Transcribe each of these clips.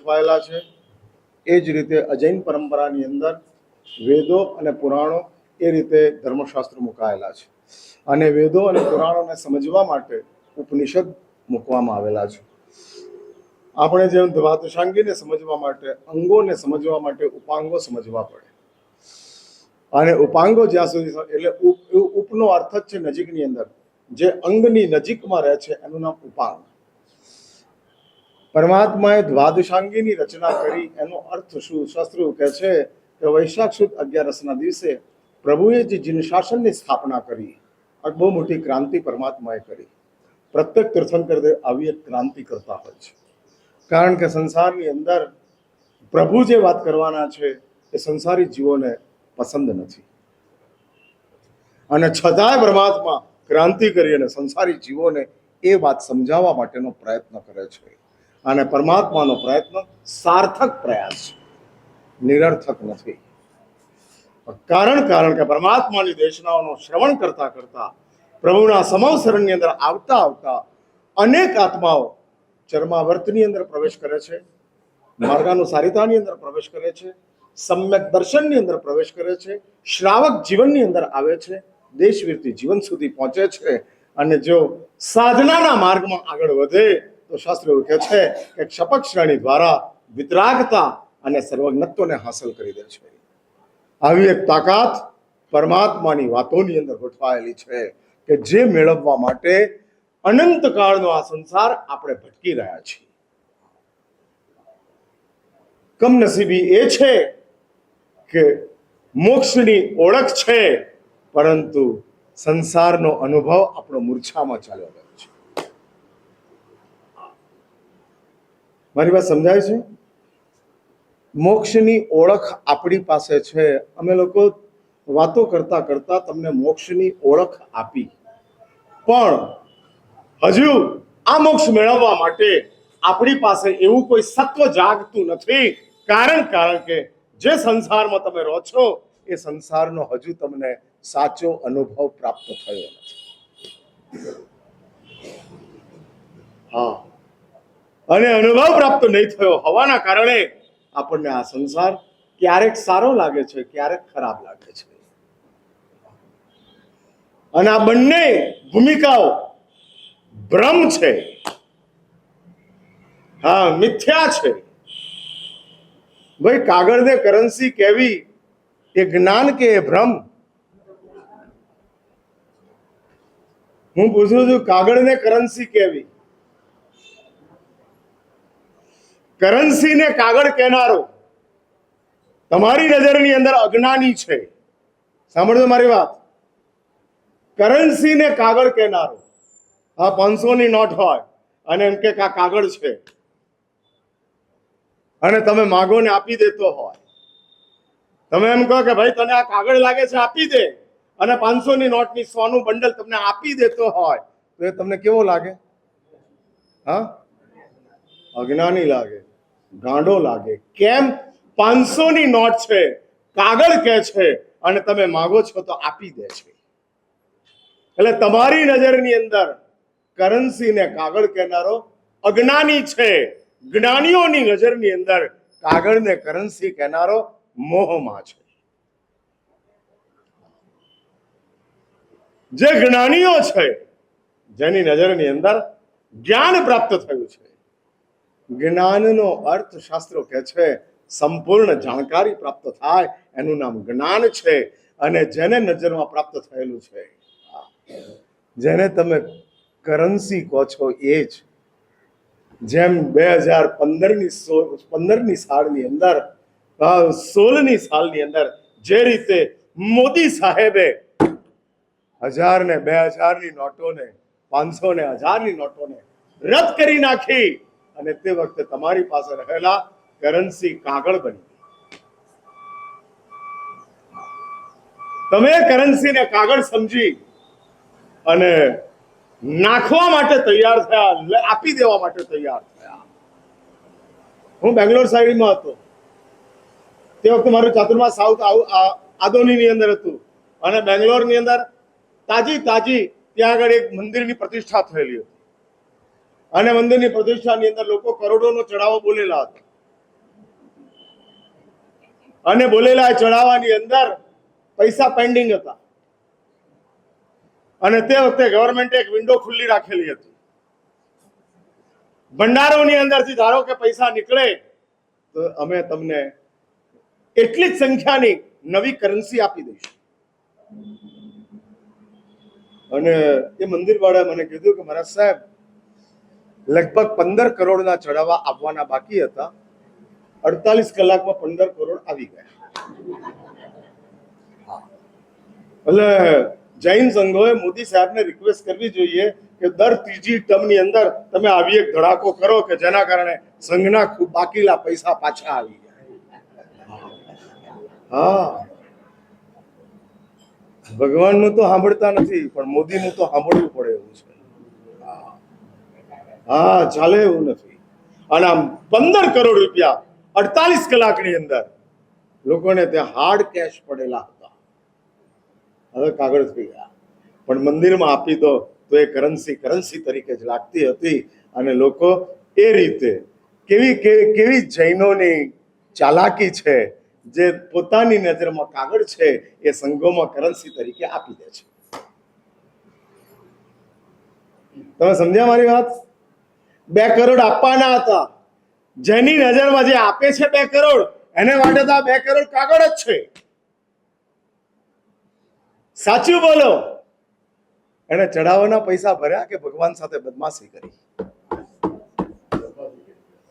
ગોઠવાયેલા છે. એ જ રીતે અજૈન પરંપરાની અંદર વેદો અને પુરાણો એ રીતે ધર્મશાસ્ત્રો મુકાયેલા છે. અને વેદો અને પુરાણોને સમજવા માટે ઉપનિષદ મૂકવામાં આવેલા છે. આપણે જેમ દ્વાદશાંગીને સમજવા માટે, અંગોને સમજવા માટે ઉપાંગો સમજવા પડે. અને ઉપાંગો જ્યાં સુધી, એટલે ઉપનો અર્થ જ છે નજીકની અંદર, જે અંગની નજીકમાં રહે છે એનું નામ ઉપાંગ. પરમાત્માએ દ્વાદશાંગીની રચના કરી, એનો અર્થ શું? શાસ્ત્રો કહે છે કે વૈશાખ સુદ 11ના દિવસે પ્રભુએ જે જીન શાસનની સ્થાપના કરી, આ બહુ મોટી ક્રાંતિ પરમાત્માએ કરી. પ્રત્યેક તીર્થંકર આવી એક ક્રાંતિ કરતા હોય છે. કારણ કે સંસારની અંદર પ્રભુ જે વાત કરવાના છે એ સંસારી જીવોને પસંદ નથી, અને છતાંય પરમાત્મા ક્રાંતિ કરી અને સંસારી જીવોને એ વાત સમજાવવા માટેનો પ્રયત્ન કરે છે. અને પરમાત્માનો પ્રયત્ન સાર્થક પ્રયાસ છે, નિરર્થક નથી. કારણ કે પરમાત્માની દેશનાઓનો શ્રવણ કરતા કરતા, પ્રભુના સમવસરણની અંદર આવતા આવતા અનેક આત્માઓ ચરમાવર્તની અંદર પ્રવેશ કરે છે, માર્ગાનુસારિતાની અંદર પ્રવેશ કરે છે, સમ્યક દર્શનની અંદર પ્રવેશ કરે છે, શ્રાવક જીવનની અંદર આવે છે, દેશવીરતી જીવન સુધી પહોંચે છે. અને જો સાધનાના માર્ગમાં આગળ વધે તો શાસ્ત્રો એવું કહે છે કે ક્ષપક શ્રેણી દ્વારા વિતરાગતા અને સર્વજ્ઞત્વને હાંસલ કરી દે છે. આવી એક તાકાત પરમાત્માની વાતોની અંદર ગોઠવાયેલી છે કે જે મેળવવા માટે અનંત કાળનો આ સંસાર આપણે ભટકી રહ્યા છીએ. કમનસીબી એ છે કે મોક્ષની ઓળખ છે, પરંતુ સંસારનો અનુભવ આપણો મૂર્છામાં ચાલ્યો ગયો છે. મારી વાત સમજાય છે? મોક્ષની ઓળખ આપણી પાસે છે. અમે લોકો વાતો કરતા કરતા તમને મોક્ષની ઓળખ આપી, પણ હજુ આ મોક્ષ મેળવવા માટે આપણી પાસે એવું કોઈ સત્વ જાગતું નથી. કારણ કે જે સંસારમાં તમે રહો છો એ સંસારનો હજુ તમને સાચો અનુભવ પ્રાપ્ત થયો નથી. હા, અને અનુભવ પ્રાપ્ત નહીં થયો હોવાના કારણે આપણને આ સંસાર ક્યારેક સારો લાગે છે, ક્યારેક ખરાબ લાગે છે. અને આ બંને ભૂમિકાઓ ભ્રમ છે, હા, મિથ્યા છે. ભાઈ, કાગળને કરન્સી કેવી એ જ્ઞાન કે એ ભ્રમ? હું પૂછું છું, કાગળને કરન્સી કેવી? કરન્સીને કાગળ કહેનારો તમારી નજરની અંદર અજ્ઞાની છે. સાંભળજો મારી વાત. કરન્સીને કાગળ કહેનારો, આ 500ની નોટ હોય અને એમ કે આ કાગળ છે, અને તમે માગો ને આપી દેતો હોય. તમે એમ કહો કે ભાઈ તને આ કાગળ લાગે છે, આપી દે, અને 500ની નોટની 100નું બંડલ તમને આપી દેતો હોય તો એ તમને કેવો લાગે? હા, અજ્ઞાની લાગે, ગાંડો લાગે. કેમ? 500ની નોટ છે, કાગળ કે છે, અને તમે માગો છો તો આપી દે છે. એટલે તમારી નજરની અંદર કરન્સીને કાગળ કહેનારો અજ્ઞાની છે. જ્ઞાનીઓની નજરની અંદર કાગળને કરન્સી કહેનારો મોહમાં છે. જે જ્ઞાનીઓ છે, જેની નજરની અંદર જ્ઞાન પ્રાપ્ત થયું છે, જ્ઞાનનો અર્થ શાસ્ત્રો કહે છે સંપૂર્ણ જાણકારી પ્રાપ્ત થાય, એનું નામ જ્ઞાન છે. અને જેને નજરમાં પ્રાપ્ત થયેલું છે, જેને તમે કરન્સી કહો છો, એ જ જેમ 2015ની સાલની અંદર, 16ની સાલની અંદર જે રીતે મોદી સાહેબે 1000 ને 2000ની નોટોને, 500 ને 1000ની નોટોને રદ કરી નાખી, અને તે વખતે તમારી પાસે રહેલા કરન્સી કાગળ બની. તમે કરન્સીને કાગળ સમજી અને નાખવા માટે તૈયાર થયા, આપી દેવા માટે તૈયાર થયા. હું બેંગ્લોર સાઈડમાં હતો તે વખતે મારું ચાતુર્માસ સાઉથ આદોનીની અંદર હતું, અને બેંગ્લોરની અંદર તાજી ત્યાં આગળ એક મંદિરની પ્રતિષ્ઠા થયેલી હતી, અને મંદિરની પ્રતિષ્ઠાની અંદર લોકો કરોડોનો ચઢાવો બોલેલા હતા. અને બોલેલા ચડાવવાની અંદર પૈસા પેન્ડિંગ હતા, અને તે વખતે ગવર્મેન્ટે એક વિન્ડો ખુલ્લી રાખેલી હતી. ભંડારોની અંદરથી ધારો કે પૈસા નીકળે તો અમે તમને એટલી જ સંખ્યાની નવી કરન્સી આપી દઈશું. અને એ મંદિર વાળા મને કીધું કે મહારાજ સાહેબ, લગભગ 15 કરોડના ચડાવવા આવવાના બાકી હતા, 48 કલાકમાં 15 કરોડ આવી ગયા. એટલે જૈન સંઘોએ મોદી સાહેબને રિક્વેસ્ટ કરવી જોઈએ કે દર ત્રીજી ટર્મની અંદર તમે આવી એક ધડાકો કરો કે જેના કારણે સંઘના ખૂબ બાકીલા પૈસા પાછા આવી જાય. હા, ભગવાનનું તો સાંભળતા નથી, પણ મોદીનું તો સાંભળવું પડે એવું છે. હા, ચાલે એવું નથી. અને આમ 15 કરોડ રૂપિયા 48 કલાકની અંદર લોકોને ત્યાં હાર્ડ કેશ પડેલા હતા, હવે કાગળ થઈ ગયા. પણ મંદિરમાં આપી દો તો એ કરન્સી તરીકે જ લાગતી હતી. અને લોકો એ રીતે કેવી જૈનોની ચાલાકી છે, જે પોતાની નજરમાં કાગળ છે એ સંઘોમાં કરન્સી તરીકે આપી દે છે. તમે સમજ્યા મારી વાત? 2 કરોડ આપવાના હતા, જેની નજરમાં જે આપે છે 2 કરોડ, એને માટે તો આ 2 કરોડ કાગળ જ છે. સાચું બોલો, એને ચડાવવાના પૈસા ભર્યા કે ભગવાન સાથે બદમાશી કરી?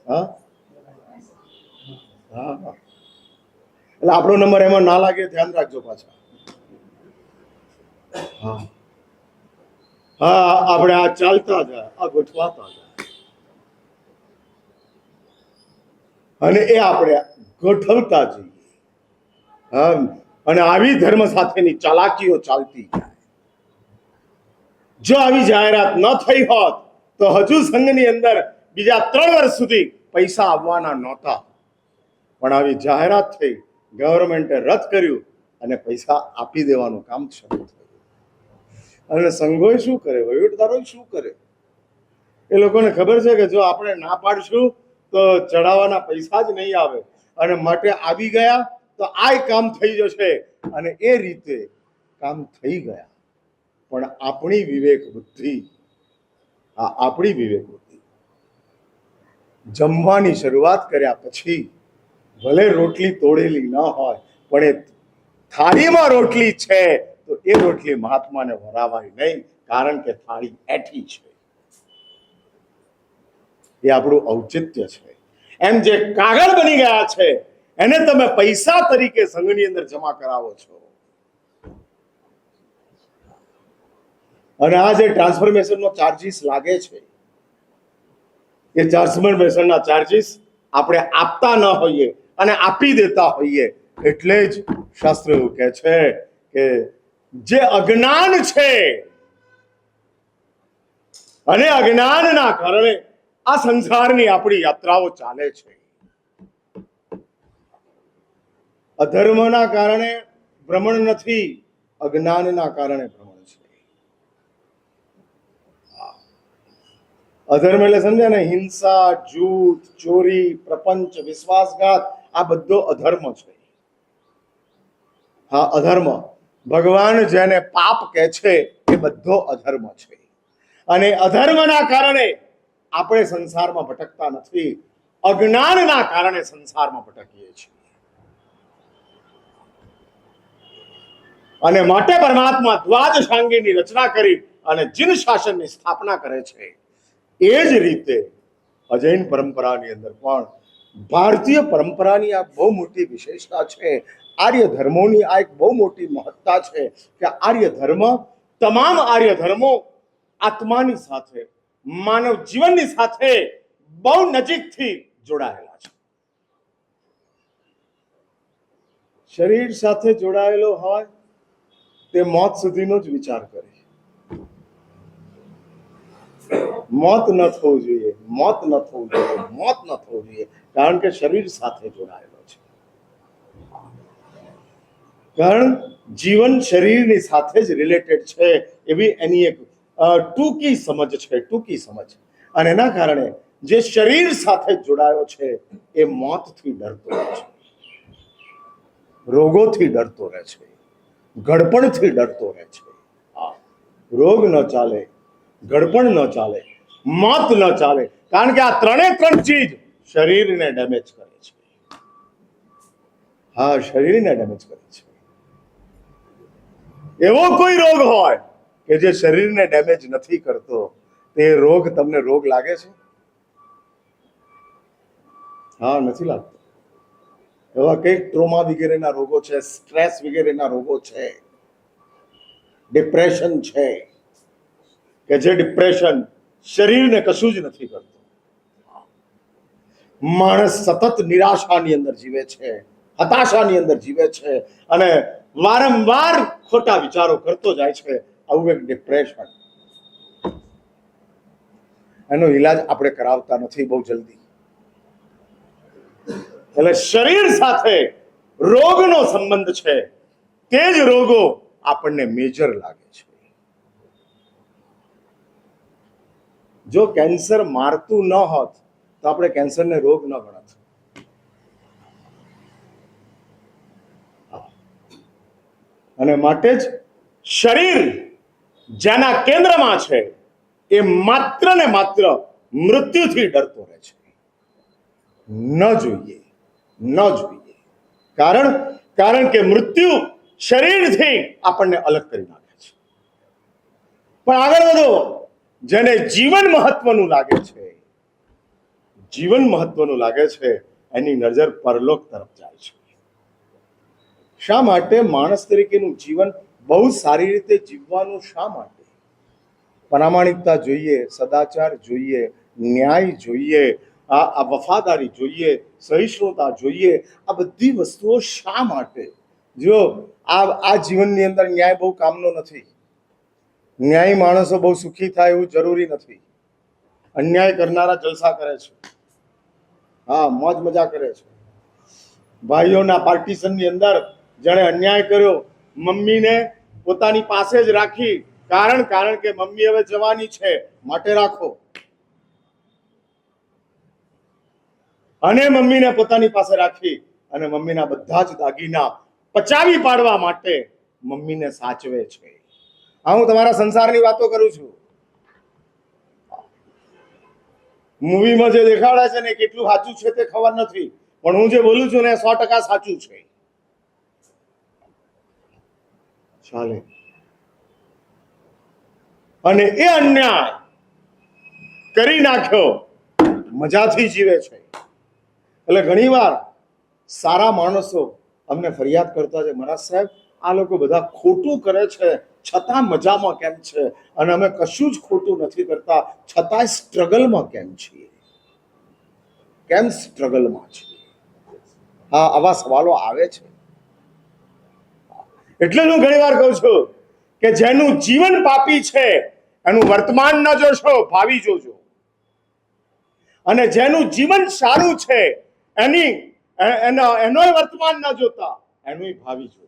હા, એટલે આપણો નંબર એમાં ના લાગે, ધ્યાન રાખજો પાછા. હા હા, આપણે આ ચાલતા જાય, આ ગોઠવાતા જાય, અને એ આપણે ગોઠવતા જઈએ. અને આવી ધર્મ સાથેની ચાલાકીઓ ચાલતી જાય. જો આવી જાહેરાત ન થઈ હોત તો હજુ સંઘની અંદર બીજા 3 વર્ષ સુધી પૈસા આવવાના નહોતા. પણ આવી જાહેરાત થઈ, ગવર્મેન્ટે રદ કર્યું અને પૈસા આપી દેવાનું કામ શરૂ થયું. અને સંઘોએ શું કરે, વહીવટદારોએ શું કરે? એ લોકોને ખબર છે કે જો આપણે ના પાડશું તો ચડાવવાના પૈસા જ નહીં આવે, અને માટે આવી ગયા તો આ કામ થઈ જશે. અને એ રીતે કામ થઈ ગયા. પણ આપણી વિવેક બુદ્ધિ જમવાની શરૂઆત કર્યા પછી ભલે રોટલી તોડેલી ન હોય, પણ એ થાળીમાં રોટલી છે તો એ રોટલી મહાત્માને વરાવાય નહીં, કારણ કે થાળી એઠી છે. એ આપણું ઔચિત્ય છે. એમ જે કાગળ બની ગયા છે એને તમે પૈસા તરીકે સંઘની અંદર જમા કરાવો છો. અને આ જે ટ્રાન્સફોર્મેશનનો ચાર્જીસ લાગે છે, એ ટ્રાન્સફોર્મેશનના ચાર્જીસ આપણે આપતા ન હોઈએ અને આપી દેતા હોઈએ, એટલે જ શાસ્ત્ર એવું કહે છે કે જે અજ્ઞાન છે અને અજ્ઞાનના કારણે આ સંસારની આપણી યાત્રાઓ ચાલે છે. અધર્મના કારણે ભ્રમણ નથી, અજ્ઞાનના કારણે ભ્રમણ છે. અધર્મ એટલે સમજ્યા ને, હિંસા, જૂઠ, ચોરી, પ્રપંચ, વિશ્વાસઘાત, આ બધો અધર્મ છે. હા, અધર્મ. ભગવાન જેને પાપ કહે છે એ બધો અધર્મ છે. અને અધર્મના કારણે આપણે સંસારમાં ભટકતા નથી, અજ્ઞાનના કારણે સંસારમાં ભટકીએ છીએ. અને માટે પરમાત્મા દ્વાદશાંગીની રચના કરી અને જીન શાસનની સ્થાપના કરે છે. એ જ રીતે અજૈન પરંપરાની અંદર પણ ભારતીય પરંપરાની આ બહુ મોટી વિશેષતા છે. આર્ય ધર્મોની આ એક બહુ મોટી મહત્તા છે કે આર્ય ધર્મ, તમામ આર્ય ધર્મો આત્માની સાથે, માનવ જીવનની સાથે બહુ નજીકથી જોડાયેલા છે. શરીર સાથે જોડાયેલો હોય તે મોત સુધીનો જ વિચાર કરે. મોત ન થવું જોઈએ, મોત ન થવું જોઈએ, મોત ન થવું જોઈએ, કારણ કે શરીર સાથે જોડાયેલો છે. કારણ જીવન શરીરની સાથે જ રિલેટેડ છે, એવી એની એક ટૂંકી સમજ છે, ટૂંકી સમજ. અને એના કારણે જે શરીર સાથે જોડાયો છે એ મોતથી ડરતો હોય છે. રોગોથી ડરતો રહે છે, ગડપણથી ડરતો રહે છે. રોગ ન ચાલે, ગડપણ ન ચાલે, મોત ન ચાલે, કારણ કે આ ત્રણ ચીજ શરીરને ડેમેજ કરે છે. હા, શરીરને ડેમેજ કરે છે. એવો કોઈ રોગ હોય કે જે શરીરને ડેમેજ નથી કરતો, તે રોગ તમને રોગ લાગે છે? હા, નથી લાગતો. એવા કઈક ટ્રોમા વગેરેના રોગો છે, સ્ટ્રેસ વગેરેના રોગો છે, ડિપ્રેશન છે, કે જે ડિપ્રેશન શરીરને કશું જ નથી કરતું. માણસ સતત નિરાશાની અંદર જીવે છે, હતાશાની અંદર જીવે છે અને વારંવાર ખોટા વિચારો કરતો જાય છે. આવું એક ડિપ્રેશન. એનો ઈલાજ આપણે કરાવતા નથી બહુ જલ્દી. એટલે શરીર સાથે રોગનો સંબંધ છે, તે જ રોગો આપણને મેજર લાગે છે. જો કેન્સર મારતું ન હોત તો આપણે કેન્સરને રોગ ન ગણત. અને માટે જ શરીર જેના કેન્દ્રમાં છે એ માત્ર ને માત્ર મૃત્યુથી ડરતો રહે છે. ન જોઈએ, ન જોઈએ. કારણ કે મૃત્યુ શરીરથી આપણને અલગ કરી નાખે છે. પણ આગળ વધો. જેને જીવન મહત્વનું લાગે છે, જીવન મહત્વનું લાગે છે, એની નજર પરલોક તરફ જાય છે. શા માટે માણસ તરીકેનું જીવન બહુ સારી રીતે જીવવાનું? શા માટે? પ્રામાણિકતા જોઈએ, સદાચાર જોઈએ, ન્યાય જોઈએ, આ વફાદારી જોઈએ, સહિષ્ણુતા જોઈએ. આ બધી વસ્તુઓ શા માટે? જો આ જીવનની અંદર ન્યાય બહુ કામનો નથી. ન્યાયી માણસો બહુ સુખી થાય એવું જરૂરી નથી. અન્યાય કરનારા જલસા કરે છે, હા, મોજ મજા કરે છે. ભાઈઓના પાર્ટીશનની અંદર જેણે અન્યાય કર્યો, મમ્મીને પોતાની પાસે જ રાખી, કારણ કે મમ્મી હવે જવાની છે, માટે રાખો. અને મમ્મીને પોતાની પાસે રાખી અને મમ્મીના બધા જ દાગીના પચાવી પાડવા માટે મમ્મીને સાચવે છે. હું તમારા સંસારની વાતો કરું છું. મૂવીમાં જે દેખાડે છે ને કેટલું સાચું છે તે ખબર નથી, પણ હું જે બોલું છું ને 100% સાચું છે. ચાલે. અને એ અન્યાય કરી નાખ્યો મજાથી જીવે છે. એટલે ઘણીવાર સારા માણસો અમને ફરિયાદ કરતા છે, મહારાજ સાહેબ, આ લોકો બધા ખોટું કરે છે છતાં મજામાં કેમ છે? અને અમે કશું જ ખોટું નથી કરતા છતાંય સ્ટ્રગલમાં કેમ છીએ? કેમ સ્ટ્રગલમાં છીએ? હા, આવા સવાલો આવે છે. એટલે હું ઘણીવાર કહું છું કે જેનું જીવન પાપી છે એનું વર્તમાન ન જોશો, ભાવિ જોજો. અને જેનું જીવન સારું છે એનોય વર્તમાન ન જોતા, એનું ભાવિ જોજો.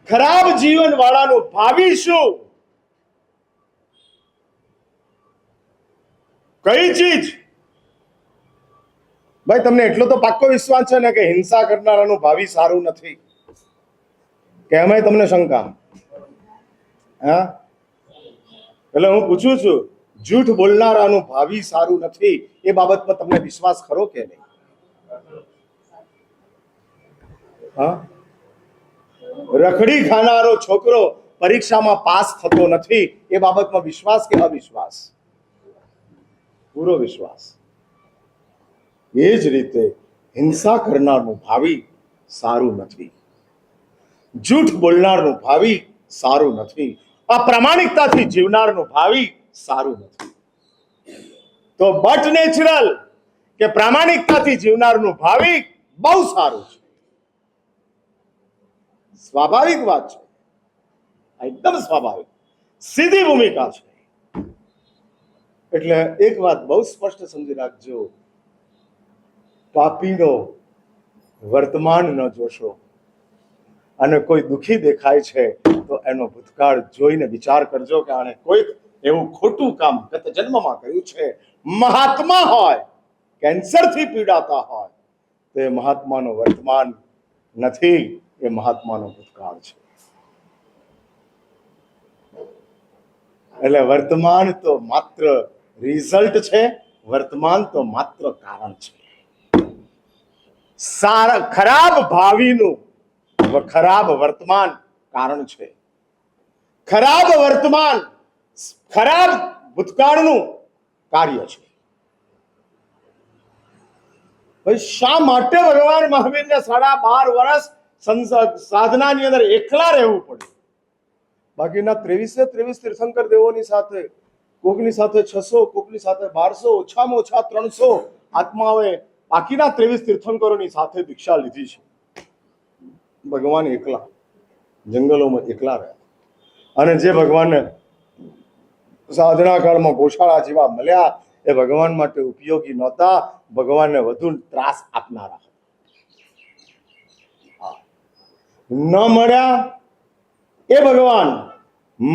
ખરાબ જીવન વાળાનું ભાવિ શું? કઈ ચીજ? ભાઈ, તમને એટલો તો પાક્કો વિશ્વાસ છે ને કે હિંસા કરનારાનું ભાવિ સારું નથી? કે એમાંય તમને શંકા? હા, એટલે હું પૂછું છું, જૂઠ બોલનારાનું ભાવિ સારું નથી, એ બાબતમાં તમને વિશ્વાસ ખરો કે નહીં? હા, રખડી ખાનારો છોકરો પરીક્ષામાં પાસ થતો નથી, એ બાબતમાં વિશ્વાસ કે અવિશ્વાસ? પૂરો વિશ્વાસ. એ જ રીતે હિંસા કરનારનું ભાવિ સારું નથી, જૂઠ બોલનારનું ભાવિ સારું નથી, અપ્રામાણિકતાથી જીવનારનું ભાવિ સારું નથી. તો બટ નેચરલ કે પ્રામાણિકતાથી જીવનારનું ભાવિ બહુ સારું છે. સ્વાભાવિક વાત છે, એકદમ સ્વાભાવિક, સીધી ભૂમિકા છે. એટલે એક વાત બહુ સ્પષ્ટ સમજી રાખજો, પાપીનો વર્તમાન ન જોશો. અને કોઈ દુખી દેખાય છે તો એનો ભૂતકાળ જોઈને વિચાર કરજો કે આને કોઈક એવું ખોટું કામ ગત જન્મમાં કર્યું છે. મહાત્મા હોય કેન્સરથી પીડાતા હોય તો એ મહાત્માનો વર્તમાન નથી, એ મહાત્માનો ભૂતકાળ છે. એટલે વર્તમાન તો માત્ર રિઝલ્ટ છે, વર્તમાન તો માત્ર કારણ છે. ખરાબ ભાવિનું ખરાબ વર્તમાન કારણ છે. ખરાબ વર્તમાન ખરાબ ભૂતકાળનું કાર્ય છે. શા માટે ભગવાન મહાવીરને 12.5 વર્ષ સાધનાની અંદર એકલા રહેવું પડ્યું? બાકીના 23 તીર્થંકર દેવોની સાથે, કોકની સાથે 600, કોકની સાથે 1200, ઓછામાં ઓછા 300 આત્માઓએ બાકીના 23 તીર્થંકરોની સાથે દીક્ષા લીધી છે. ભગવાન એકલા જંગલોમાં એકલા રહ્યા. અને જે ભગવાનને સાધના કાળમાં ગોશાળા જેવા મળ્યા એ ભગવાન માટે ઉપયોગી નહોતા, ભગવાનને વધુ ત્રાસ આપનારા. ન મળ્યા એ ભગવાન,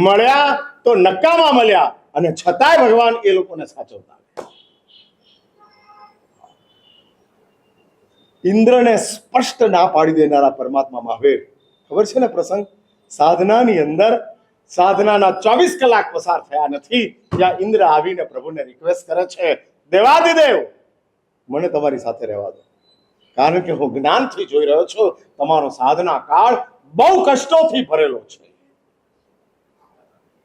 મળ્યા તો નકામા મળ્યા, અને છતાંય ભગવાન એ લોકોને સાચવતા. ઇન્દ્રને સ્પષ્ટ ના પાડી દેનારા પરમાત્મા મહાવીર. ખબર છે ને પ્રસંગ? સાધનાની અંદર સાધનાના 24 કલાક પસાર થયા નથી ત્યાં ઇન્દ્ર આવીને પ્રભુને રિક્વેસ્ટ કરે છે, દેવાદિદેવ મને તમારી સાથે રહેવા દો, કારણ કે હું જ્ઞાનથી જોઈ રહ્યો છું તમારો સાધના કાળ બહુ કષ્ટોથી ભરેલો છે.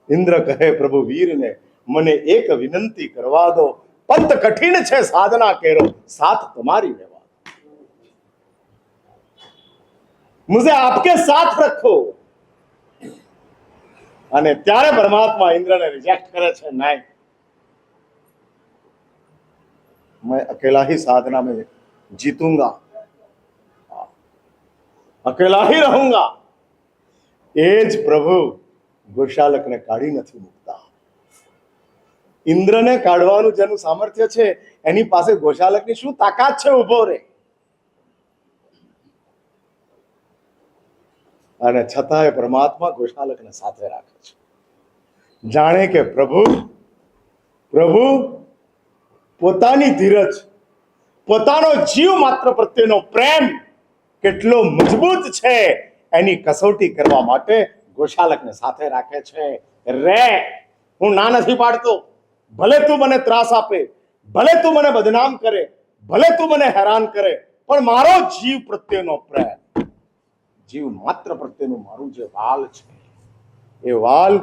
ઇન્દ્ર કહે, પ્રભુ વીરને મને એક વિનંતી કરવા દો, પંત કઠિન છે સાધના કેરો, સાથ તમારી રહેવા દો, મુझे आपके साथ रखो. અને ત્યારે પરમાત્મા ઇન્દ્રને રિજેક્ટ કરે છે, નહીં, मैं अकेला ही साधना में जीतूंगा, अकेला ही रहूंगा. એ જ પ્રભુ ગોશાલકને કાઢી નથી મૂકતા. ઇન્દ્રને કાઢવાનું જેનું સામર્થ્ય છે એની પાસે ગોશાલકની શું તાકાત છે ઉભો રે? અને છતાંય પરમાત્મા ગોશાલકને સાથે રાખે છે. જાણે કે પ્રભુ પોતાની ધીરજ, પોતાનો જીવ માત્ર પ્રત્યેનો પ્રેમ કેટલો મજબૂત છે એની કસોટી કરવા માટે ગોશાલકને સાથે રાખે છે. રે, હું ના નથી પાડતો, ભલે તું મને ત્રાસ આપે, ભલે તું મને બદનામ કરે, ભલે તું મને હેરાન કરે, પણ મારો જીવ પ્રત્યેનો પ્રેમ, જીવ માત્ર પ્રત્યેનું મારું જે વાલ છે એ વાલ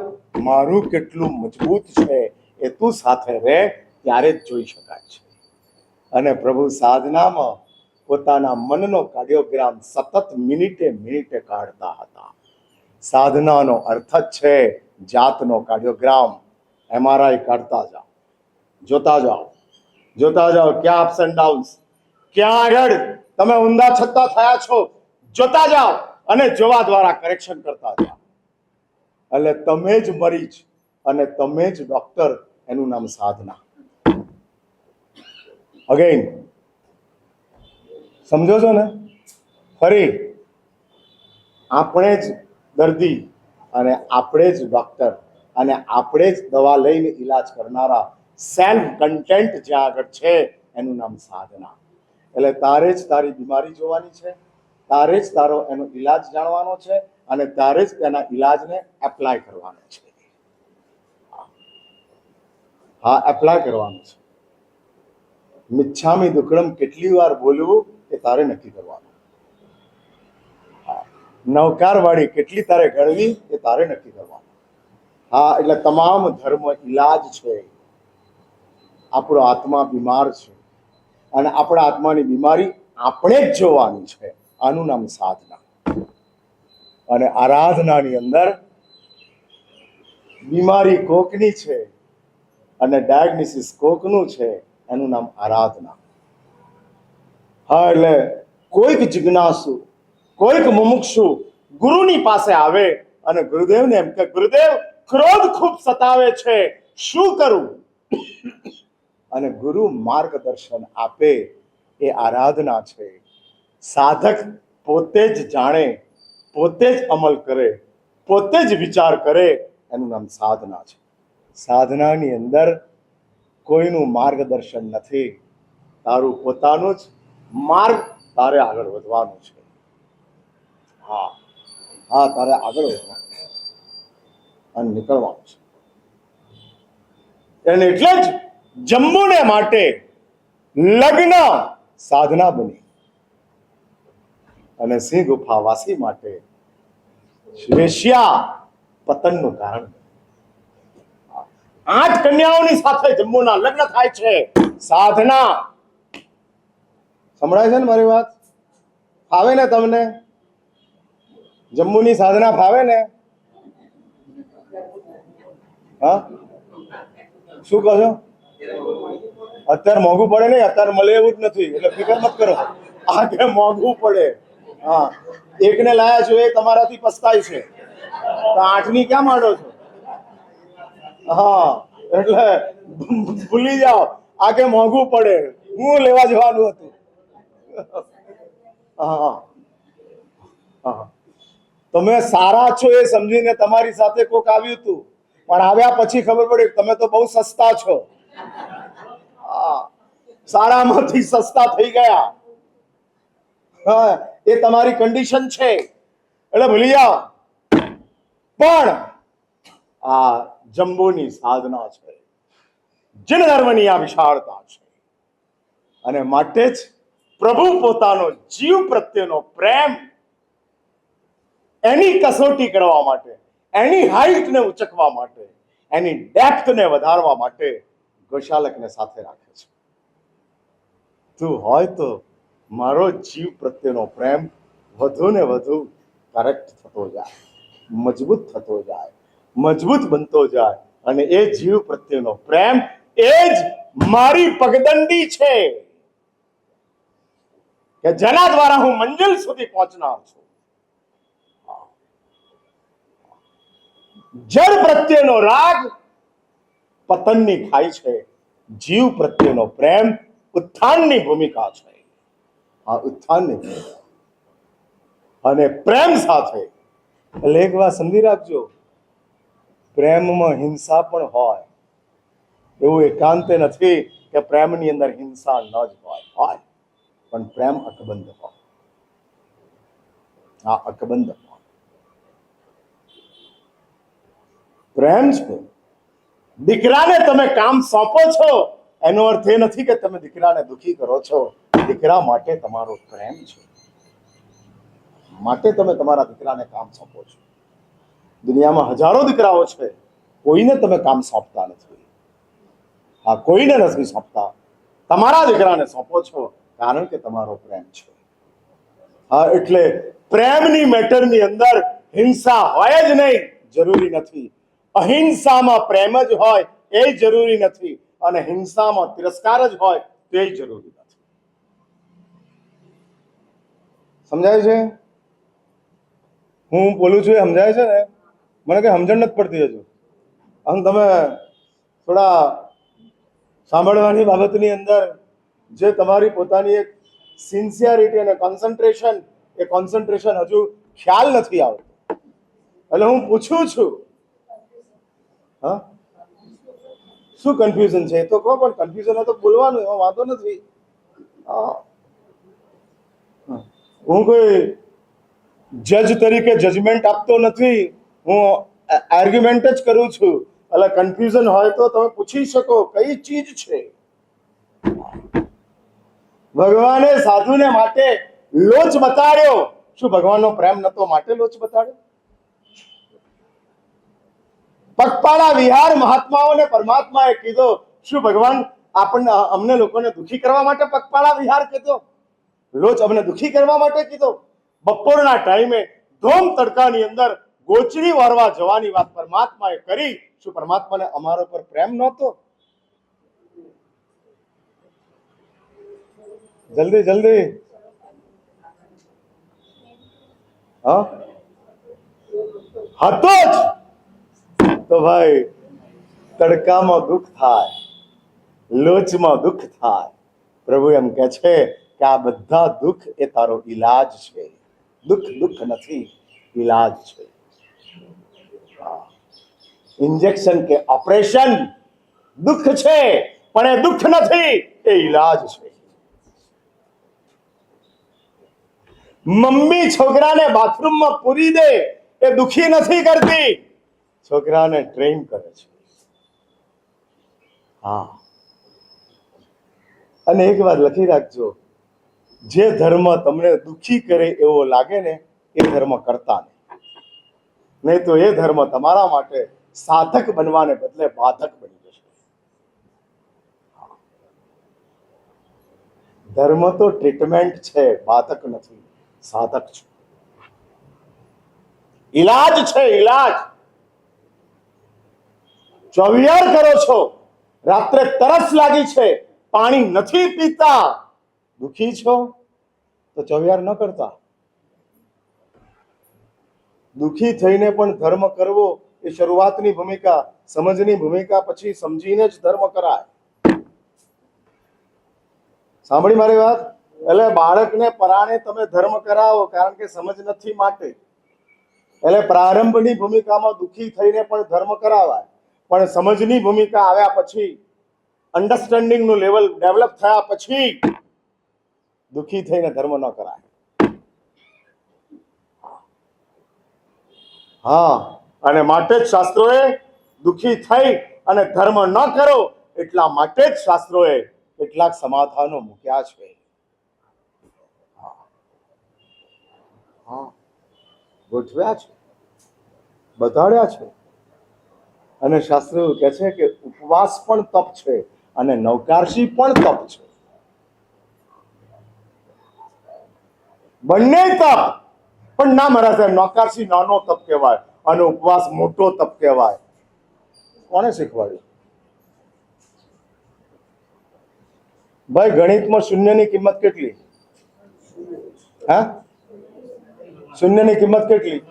મારું કેટલું મજબૂત છે એ તું સાથે રહે ત્યારે જ જોઈ શકાય છે. અને પ્રભુ સાધનામાં પોતાના મનનો કાર્ડિયોગ્રામ સતત મિનિટે મિનિટે કાઢતા હતા. સાધનાનો અર્થ જ છે જાતનો કાર્ડિયોગ્રામ. MRI કાઢતા જાઓ, જોતા જાઓ, જોતા જાઓ ક્યાં અપ્સ એન્ડ ડાઉન્સ, ક્યાં આગળ તમે ઊંધા છત્તા થયા છો, જોતા જાઓ અને જોવા દ્વારા કરેક્શન કરતા જાઓ. એટલે તમે જ મરીજ અને તમે જ ડોક્ટર, એનું નામ સાધના. અગેન સમજો છો ને? ફરી આપણે જ દર્દી અને આપણે જ ડોક્ટર અને આપણે જ દવા લઈને ઈલાજ કરનારા, સેલ્ફ કન્ટેન્ટ જ્યાં આગળ છે એનું નામ સાધના. એટલે તારે જ તારી બીમારી જોવાની છે, તારે જ તારો એનો ઈલાજ જાણવાનો છે અને તારે જ તેના ઈલાજને એપ્લાય કરવાનો છે. હા, એપ્લાય કરવાનો છે. મિચ્છામી દુક્કડમ કેટલી વાર બોલવું એ તારે નક્કી કરવાનું. નવકાર વાળી કેટલી તારે ગણવી એ તારે નક્કી કરવાનું. હા, એટલે તમામ ધર્મ ઈલાજ છે. આપણો આત્મા બીમાર છે અને આપણા આત્માની બીમારી આપણે જ જોવાની છે. આનું નામ સાધના. અને આરાધનાની અંદર બીમારી કોકની છે અને ડાયગ્નોસિસ કોકનું છે, એનું નામ આરાધના. હા, એટલે કોઈક જિજ્ઞાસુ, કોઈક મુમુક્ષુ ગુરુની પાસે આવે અને ગુરુદેવને એમ કે, ગુરુદેવ ક્રોધ ખૂબ સતાવે છે, શું કરું? અને ગુરુ માર્ગદર્શન આપે એ આરાધના છે. સાધક પોતે જ જાણે, પોતે જ અમલ કરે, પોતે જ વિચાર કરે, એનું નામ સાધના છે. સાધનાની અંદર કોઈનું માર્ગદર્શન નથી. તારું પોતાનું જ માર્ગ તારે આગળ વધવાનું છે. હા હા, તારે આગળ વધવાનું છે અને નીકળવાનું છે. અને એટલે જ જંબુને માટે લગ્ન સાધના બની અને સિંહ ગુફા વાસી માટે વેશ્યા પતનનું કારણ. 8 કન્યાઓની સાથે જંબુના લગ્ન થાય છે. સાધના. સંભળાય છે ને મારી વાત? ફાવે ને તમને? જંબુની સાધના ફાવે ને? હા, શું કહો છો? અત્યારે મોંઘું પડે નહીં, અત્યારે મળે એવું જ નથી, એટલે ફિકર મત કરો. આગે મોંઘું પડે. હા, એકને લાયા છો એ તમારાથી પસ્તાય છે, તો 8ની ક્યાં માંડો છો? હા, એટલે ભૂલી જાઓ, આગે મોંઘું પડે. હું લેવા જવાનું હતું. હા હા, તમે સારા છો એ સમજીને તમારી સાથે કોક આવ્યું હતું, પણ આવ્યા પછી ખબર પડી તમે તો બહુ સસ્તા છો. સારામાંથી સસ્તા થઈ ગયા. હા, એ તમારી કન્ડિશન છે, એટલે ભૂલી જાઓ. પણ આ જંબુની સાધના છે, જીન ધર્મની આ વિશાળતા છે, અને માટે જ પ્રભુ પોતાનો જીવ પ્રત્યેનો પ્રેમ એની કસોટી કરવા માટે, એની હાઈટને ઉચકવા માટે, એની ડેપ્થને વધારવા માટે ગોશાલકને સાથે રાખે છે. તું હોય તો મારો જીવ પ્રત્યેનો પ્રેમ વધુ ને વધુ કરેક્ટ થતો જાય, મજબૂત થતો જાય, મજબૂત બનતો જાય, અને એ જીવ પ્રત્યેનો પ્રેમ એ જ મારી પગદંડી છે કે જેના દ્વારા હું મંજિલ સુધી પહોંચનાર છું. જળ પ્રત્યેનો રાગ પતનની ખાઈ છે, જીવ પ્રત્યેનો પ્રેમ ઉત્થાનની ભૂમિકા છે. આ ઉત્થાનની ભૂમિકા અને પ્રેમ સાથે. એટલે એક વાત સમજી રાખજો, પ્રેમમાં હિંસા પણ હોય એવું એકાંતે નથી કે પ્રેમની અંદર હિંસા ન જ હોય, પણ પ્રેમ અકબંધ હોય. આ અકબંધ હોય પ્રેમ છે. દીકરાને તમે કામ સોંપો છો એનો અર્થ એ નથી કે તમે દીકરાને દુખી કરો છો. દીકરા માટે તમારો પ્રેમ છે, માટે તમે તમારા દીકરાને કામ સોંપો છો. દુનિયામાં હજારો દીકરાઓ છે, કોઈને તમે કામ સોંપતા નથી. હા, કોઈને નથી સોંપતા, તમારા દીકરાને સોંપો છો, કારણ કે તમારો પ્રેમ છે. હા, એટલે પ્રેમની મેટરની અંદર હિંસા હોય જ નહીં, જરૂરી નથી. અહિંસામાં પ્રેમ જ હોય એ જરૂરી નથી, અને હિંસામાં તિરસ્કાર જ હોય તે જરૂરી નથી. સમજાય છે? હું બોલું છું એ સમજાય છે ને? મને કઈ સમજણ નથી પડતી હજુ. આમ તમે થોડા સાંભળવાની બાબતની અંદર જે તમારી પોતાની એક સિન્સિયરિટી અને કોન્સન્ટ્રેશન, એ કોન્સન્ટ્રેશન હજુ ખ્યાલ નથી આવતો. એટલે હું પૂછું છું, હા, શું કન્ફ્યુઝન છે? તો કહો, પણ કન્ફ્યુઝન હોય તો બોલવાનું, એમાં વાંધો નથી. હું કોઈ જજ તરીકે જજમેન્ટ આપતો નથી, હું આર્ગ્યુમેન્ટ જ કરું છું. એટલે કન્ફ્યુઝન હોય તો તમે પૂછી શકો કઈ ચીજ છે. ભગવાને સાધુને માટે લોચ બતાડ્યો. શું ભગવાનનો પ્રેમ નતો માટે લોચ બતાડ્યો? પગપાળા વિહાર મહાત્માઓને પરમાત્માએ કીધો. શું ભગવાન અમને લોકોને દુખી કરવા માટે પગપાળા વિહાર કીધો? લોચ અમને દુખી કરવા માટે કીધો? બપોરના ટાઈમે ધોમ તડકાની અંદર ગોચરી વારવા જવાની વાત પરમાત્માએ કરી. શું પરમાત્માને અમારા પર પ્રેમ નહોતો? જલ્દી જલ્દી. હા, હતો જ તો ભાઈ તડકામાં દુઃખ થાય, લોચમાં દુઃખ થાય. પ્રભુ એમ કે છે કે આ બધા દુઃખ એ તારો ઈલાજ છે. દુઃખ દુઃખ નથી, ઈલાજ છે. ઇન્જેક્શન કે ઓપરેશન દુઃખ છે, પણ એ દુઃખ નથી, એ ઈલાજ છે. મમ્મી છોકરાને બાથરૂમમાં પૂરી દે એ દુખી નથી કરતી, છોકરાને ટ્રેન કરે છે. હા, અને એક વાત લખી રાખજો, જે ધર્મ તમને દુખી કરે એવો લાગે ને એ ધર્મ કરતા નહીં તો એ ધર્મ તમારા માટે સાધક બનવાને બદલે બાધક બની જશે. ધર્મ તો ટ્રીટમેન્ટ છે, બાધક નથી, સાધક છે, ઈલાજ છે, ઈલાજ. ચોવિયાર કરો છો, રાત્રે તરસ લાગી છે, પાણી નથી પીતા, દુખી છો તો ચોવિયાર ન કરતા. દુખી થઈને પણ ધર્મ કરવો એ શરૂઆતની ભૂમિકા, સમજની ભૂમિકા, પછી સમજીને જ ધર્મ કરાય. સાંભળી મારી વાત? એટલે બાળકને પરાણે તમે ધર્મ કરાવો કારણ કે સમજ નથી માટે. એટલે પ્રારંભની ભૂમિકામાં દુખી થઈને પણ ધર્મ કરાવાય, પણ સમજની ભૂમિકા આવ્યા પછી, અન્ડરસ્ટેન્ડિંગ નું લેવલ ડેવલપ થયા પછી દુખી થઈને ધર્મ ન કરાય. હા, અને માટે જ શાસ્ત્રોએ દુખી થઈ અને ધર્મ ન કરો એટલા માટે જ શાસ્ત્રોએ કેટલાક સમાધાનો મૂક્યા છે. હા, ગોઠવ્યા છે, બતાડ્યા છે. અને શાસ્ત્રો કહે છે કે ઉપવાસ પણ તપ છે અને નવકારશી પણ તપ છે. બંને તપ. પણ ના મારા સાહેબ, નવકારશી નાનો તપ કહેવાય અને ઉપવાસ મોટો તપ કહેવાય. કોને શીખવાડ્યું? ભાઈ, ગણિતમાં શૂન્યની કિંમત કેટલી? હા, શૂન્યની કિંમત કેટલી?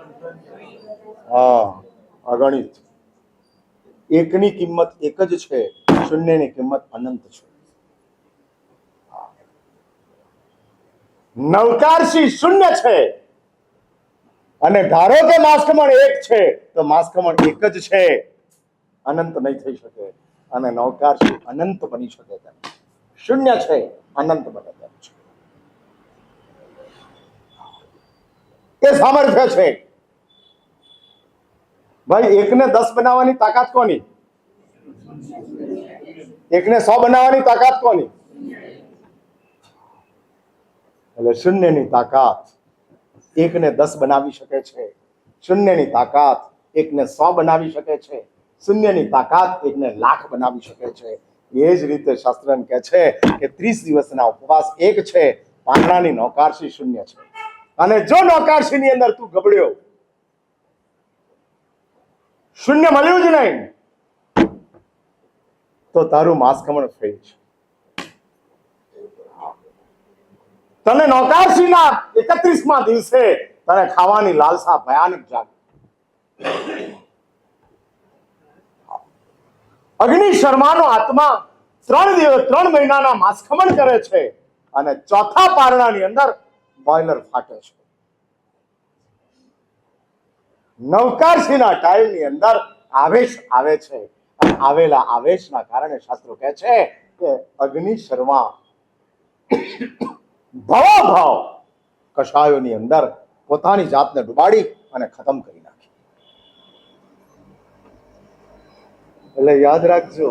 હા, અગણિત. એકની કિંમત એક જ છે, શૂન્યની કિંમત અનંત છે. નવકારશી શૂન્ય છે અને ધારો કે માસ્કમણ એક છે તો માસ્કમણ એક જ છે, અનંત નહીં થઈ શકે. અને નવકારશી અનંત બની શકે તેમ, શૂન્ય છે અનંત બને તેમ છે. એ સામર્થ્ય છે. ભાઈ, એકને 10 બનાવવાની તાકાત કોની? એકને 100 બનાવવાની તાકાત કોની? એટલે શૂન્યની તાકાત એકને 10 બનાવી શકે છે, શૂન્યની તાકાત એકને 100 બનાવી શકે છે, શૂન્યની તાકાત એકને 1,00,000 બનાવી શકે છે. એ જ રીતે શાસ્ત્ર એમ કહે છે કે 30 દિવસના ઉપવાસ એક છે, પાંદડાની નૌકારશી શૂન્ય છે. અને જો નૌકારશીની અંદર તું ગબડ્યો, શૂન્ય મળ્યું જ નહીં, તો તારું માસ્કમણ ફેલ છે. તને નૌકારશીના 31મા દિવસે તને ખાવાની લાલસા ભયાનક જાગે. અગ્નિ શર્માનો આત્મા 3 મહિનાના માસખમણ કરે છે અને ચોથા પારણાની અંદર બોઇલર ફાટે છે. નવકારશીના ટાઈમની અંદર આવેશ આવે છે અને આવેલા આવેશના કારણે શાસ્ત્રો કહે છે કે અગ્નિ શર્મા ભાવ કષાયોની અંદર પોતાની જાતને ડુબાડી અને ખતમ કરી નાખી. એટલે યાદ રાખજો,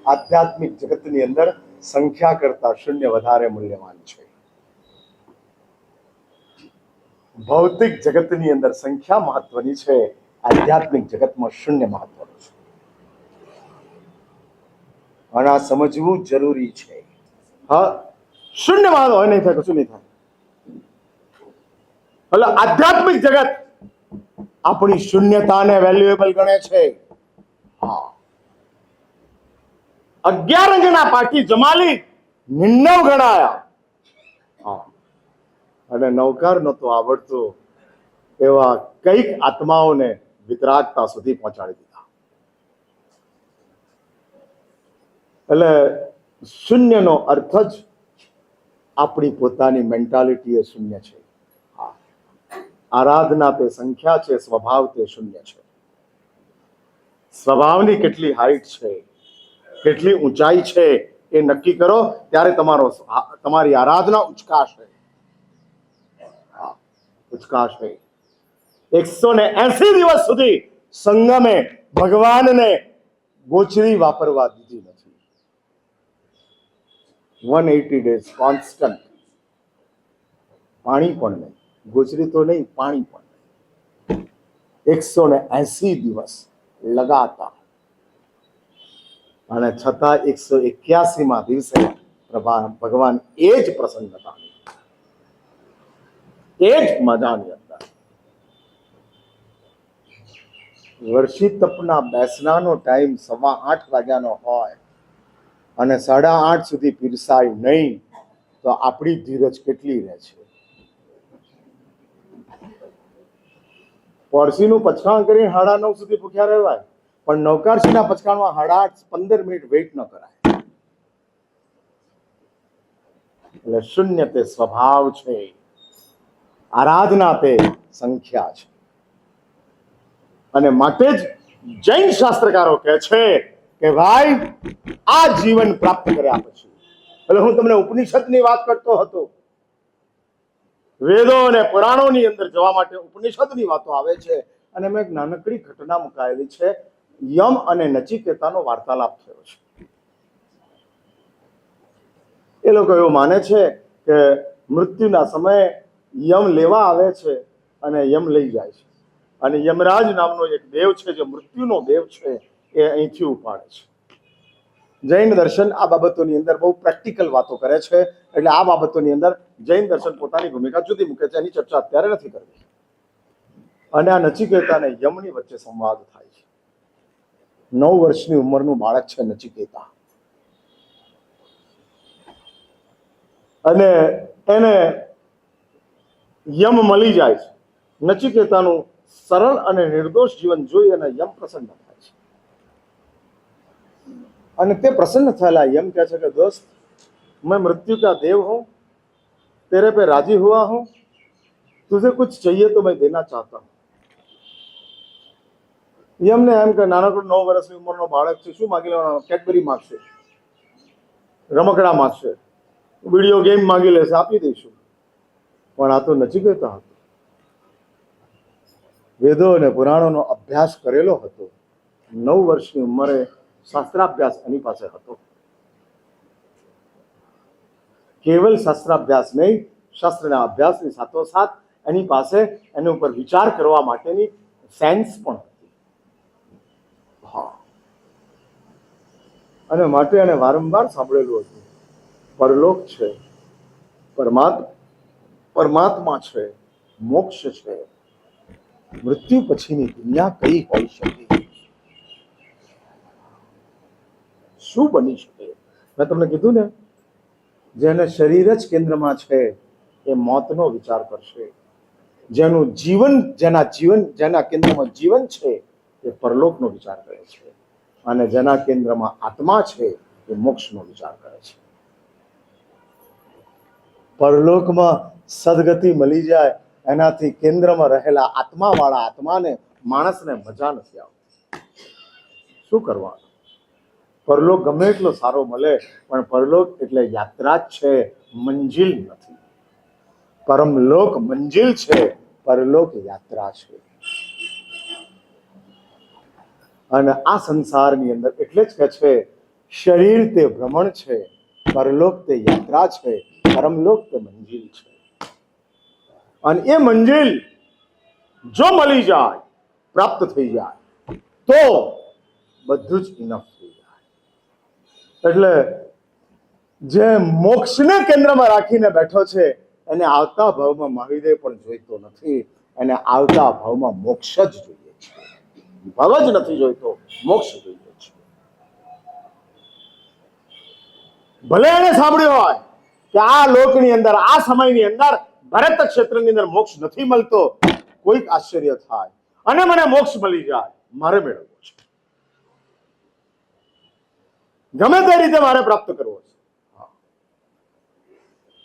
આધ્યાત્મિક જગતની અંદર સંખ્યા કરતા શૂન્ય વધારે મૂલ્યવાન છે. ભૌતિક જગતની અંદર સંખ્યા મહત્વની છે, આધ્યાત્મિક જગતમાં શૂન્ય મહત્વનું છે. અને આ સમજવું જરૂરી છે. હા, શૂન્યમાં હોય નહીં થાય, કશું નહીં થાય. એટલે આધ્યાત્મિક જગત આપણી શૂન્યતાને વેલ્યુએબલ ગણે છે. હા, 11 અંગના પાટી જમાલી નિર્ણવ ગણાયા. હા, અને નૌકાર નહોતો આવડતો એવા કઈક આત્માઓને વિતરાગતા સુધી પહોંચાડી દીધા. એટલે શૂન્યનો અર્થ જ આપણી પોતાની મેન્ટાલિટી એ શૂન્ય છે. આરાધના તે સંખ્યા છે, સ્વભાવ તે શૂન્ય છે. સ્વભાવની કેટલી હાઈટ છે, કેટલી ઊંચાઈ છે એ નક્કી કરો, ત્યારે તમારી આરાધના ઉચકાશે. कुछ खास नहीं। 180 દિવસ સુધી સંગમે ભગવાનને ગોચરી વાપરવા દીધી નથી. 180 days કોન્સ્ટન્ટ. પાણી પણ નહીં, ગોચરી તો નહીં, પાણી પણ નહીં. 180 દિવસ લગાતાર. અને છતાં 181માં દિવસે ભગવાન એ જ પ્રસન્નતા, એ જ મજાની અંદર વર્ષી તપના બેસનાનો ટાઈમ 8:15 વાગ્યાનો હોય અને 8:30 સુધી પીરસાય નહીં તો આપણી ધીરજ કેટલી રહે છે? પરસીનું પચકાણ કરીને 9:30 સુધી ભૂખ્યા રહેવાય, પણ નવકારસીના પચકાણમાં 8:30 15 મિનિટ વેઇટ ન કરાય. એટલે શૂન્ય તે સ્વભાવ છે, આરાધના તે સંખ્યા છે. અને માટે જ જૈન શાસ્ત્રકારો કહે છે કે ભાઈ આ જીવન પ્રાપ્ત કર્યા પછી, એટલે હું તમને ઉપનિષદની વાત કરતો હતો, વેદો અને પુરાણોની અંદર જવા માટે ઉપનિષદની વાતો આવે છે. અને મેં એક નાનકડી ઘટના મુકાયેલી છે. યમ અને નચિકેતાનો વાર્તાલાપ થયો છે. એ લોકો એવું માને છે કે મૃત્યુના સમયે યમ લેવા આવે છે અને યમ લઈ જાય છે. અને યમરાજ નામનો એક દેવ છે, જે મૃત્યુનો દેવ છે, એ અહીંથી ઉપાડે છે. જૈન દર્શન આ બાબતોની અંદર બહુ પ્રેક્ટિકલ વાતો કરે છે. એટલે આ બાબતોની અંદર જૈન દર્શન પોતાની ભૂમિકા જુદી મૂકે છે. એની ચર્ચા અત્યારે નથી કરવી. અને આ નચિકેતા અને યમની વચ્ચે સંવાદ થાય છે. 9 વર્ષની ઉંમરનું બાળક છે નચિકેતા, અને એને યમ મળી જાય છે. નચિકેતાનું સરળ અને નિર્દોષ જીવન જોઈ અને યમ પ્રસન્ન થાય છે. અને તે પ્રસન્ન થયેલા યમ કહે છે કે દોસ્ત, मैं मृत्यु का देव हूं, तेरे पे राजी हुआ हूं, तुझे कुछ चाहिए तो मैं देना चाहता हूं. યમને એમ કે નાનકડું 9 વર્ષની ઉંમરનો બાળક છે, શું માગી લેવાનો? કેડબરી માગશે, રમકડા માગશે, વિડીયો ગેમ માગી લેશે, આપી દઈશું. પણ આ તો નચિકેતા હતો, વેદો અને પુરાણોનો અભ્યાસ કરેલો હતો. 9 વર્ષની ઉંમરે શાસ્ત્રાભ્યાસ એની પાસે હતો. કેવલ શાસ્ત્રાભ્યાસ નહીં, શાસ્ત્રના અભ્યાસની સાથોસાથ એની પાસે એની ઉપર વિચાર કરવા માટેની સેન્સ પણ હતી. હા, અને માટે એને વારંવાર સાંભળેલું હતું, પરલોક છે, પરમાત્મા છે, મોક્ષ છે, મૃત્યુ પછીની દુનિયા કઈ હોઈ શકે, શું બની શકે? મેં તમને કીધું ને, જેને શરીર જ કેન્દ્રમાં છે એ મોતનો વિચાર કરશે. જેનું જીવન, જેના કેન્દ્રમાં જીવન છે એ પરલોકનો વિચાર કરે છે. અને જેના કેન્દ્રમાં આત્મા છે એ મોક્ષનો વિચાર કરે છે. પરલોકમાં સદગતિ મળી જાય એનાથી કેન્દ્રમાં રહેલા આત્માવાળા આત્માને, માણસને મજા નથી આવતી. શું કરવાનું? પરલોક ગમે એટલો સારો મળે, પણ પરલોક એટલે યાત્રા જ છે, મંજિલ નથી. પરમલોક મંજિલ છે, પરલોક યાત્રા છે. અને આ સંસારની અંદર એટલે જ કહે છે, શરીર તે ભ્રમણ છે, પરલોક તે યાત્રા છે, પરમલોક તે મંજિલ છે. અને એ મંજિલ જો મળી જાય, પ્રાપ્ત થઈ જાય, તો બધું જ ઇનફ થઈ જાય. એટલે જે મોક્ષને કેન્દ્રમાં રાખીને બેઠો છે એને આવતા ભાવમાં મહાવીરે પણ જોઈતો નથી. એને આવતા ભાવમાં મોક્ષ જ જોઈએ છે. ભાવ જ નથી જોઈતો, મોક્ષ જોઈએ છે. ભલે એને સાંભળ્યું હોય કે આ લોકની અંદર, આ સમયની અંદર, ભરત ક્ષેત્રની અંદર મોક્ષ નથી મળતો, કોઈક આશ્ચર્ય થાય અને મને મોક્ષ મળી જાય, મારે મેળવવો છે, ગમે તે રીતે મારે પ્રાપ્ત કરવો છે.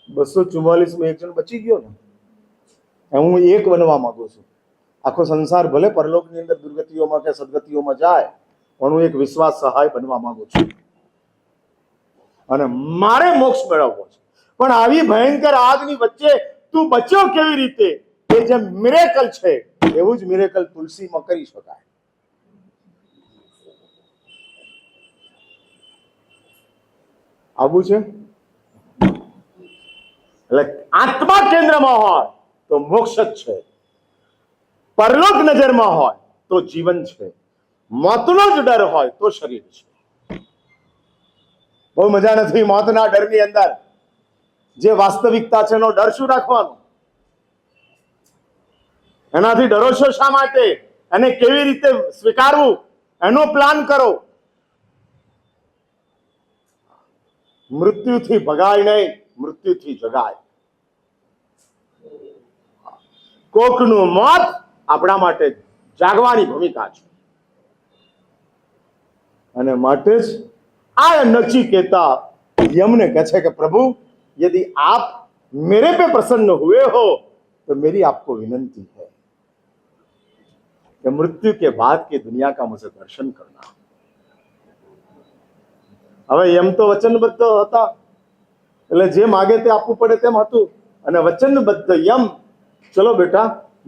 244માં એક જણ બચી ગયો ને, હું એક બનવા માંગુ છું. આખો સંસાર ભલે પરલોકની અંદર દુર્ગતિઓમાં કે સદગતિઓમાં જાય, પણ હું એક વિશ્વાસ સહાય બનવા માંગુ છું અને મારે મોક્ષ મેળવવો છે. પણ આવી ભયંકર આગની વચ્ચે તું બચ્યો કેવી રીતે, એ જે મિરેકલ છે એવું જ મિરેકલ તુલસીમાં કરી શકાય. આવું છે એટલે આત્મા કેન્દ્રમાં હોય તો મોક્ષ જ છે, પરલોક નજરમાં હોય તો જીવન છે, મોતનો જ ડર હોય તો શરીર છે. બહુ મજા નથી મોતના ડરની અંદર. જે વાસ્તવિકતા છે એનો ડર શું રાખવાનો? એનાથી ડરો છો શા માટે? એને કેવી રીતે સ્વીકારવું એનો પ્લાન કરો. મૃત્યુથી ભગાય નહીં, મૃત્યુથી જગાય. કોકનું મોત આપણા માટે જાગવાની ભૂમિકા છે અને માટે જ આ नचिकेता यमने कहे છે કે प्रभु यदि आप मेरे पे प्रसन्न हुए हो तो मेरी आपको विनंती है कि मृत्यु के बाद की दुनिया का मुझे दर्शन करना. હવે એમ તો વચનબદ્ધ હતા એટલે જે માગે તે આપવું પડે તેમ હતું અને વચનબદ્ધ यम चलो बेटा